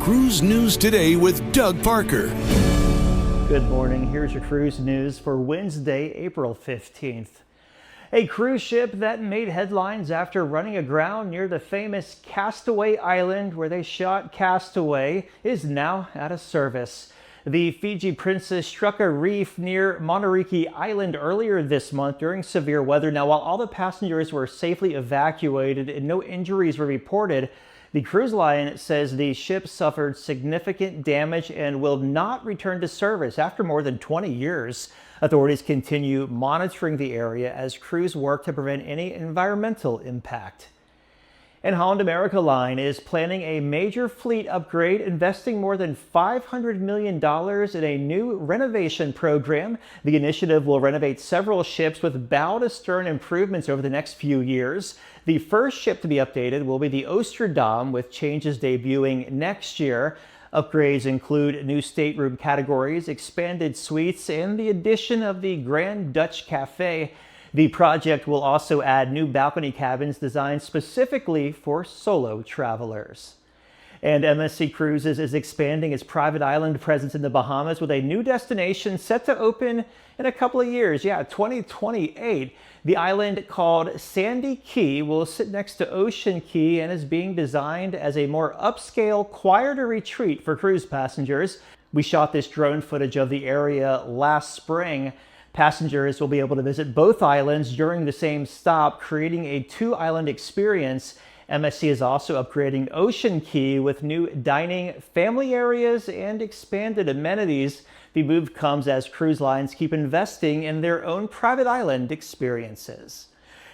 Cruise News Today with Doug Parker. Good morning. Here's your cruise news for Wednesday, April 15th. A cruise ship that made headlines after running aground near the famous Castaway Island where they shot Castaway is now out of service. The Fiji Princess struck a reef near Monteriki Island earlier this month during severe weather. Now, while all the passengers were safely evacuated and no injuries were reported, the cruise line says the ship suffered significant damage and will not return to service after more than 20 years. Authorities continue monitoring the area as crews work to prevent any environmental impact. And Holland America Line is planning a major fleet upgrade, investing more than $500 million in a new renovation program. The initiative will renovate several ships with bow-to-stern improvements over the next few years. The first ship to be updated will be the Oosterdam, with changes debuting next year. Upgrades include new stateroom categories, expanded suites, and the addition of the Grand Dutch Cafe. The project will also add new balcony cabins designed specifically for solo travelers. And MSC Cruises is expanding its private island presence in the Bahamas with a new destination set to open in a couple of years. 2028. The island, called Sandy Key, will sit next to Ocean Key and is being designed as a more upscale, quieter retreat for cruise passengers. We shot this drone footage of the area last spring. Passengers will be able to visit both islands during the same stop, creating a two-island experience. MSC is also upgrading Ocean Key with new dining, family areas, and expanded amenities. The move comes as cruise lines keep investing in their own private island experiences.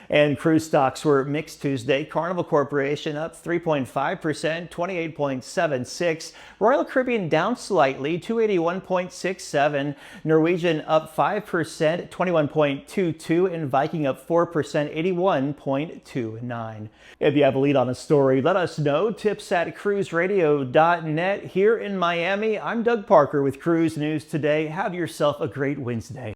And cruise stocks were mixed Tuesday. Carnival Corporation up 3.5%, 28.76. Royal Caribbean down slightly, 281.67. Norwegian up 5%, 21.22. And Viking up 4%, 81.29. If you have a lead on a story, let us know. Tips at cruiseradio.net. Here in Miami, I'm Doug Parker with Cruise News Today. Have yourself a great Wednesday.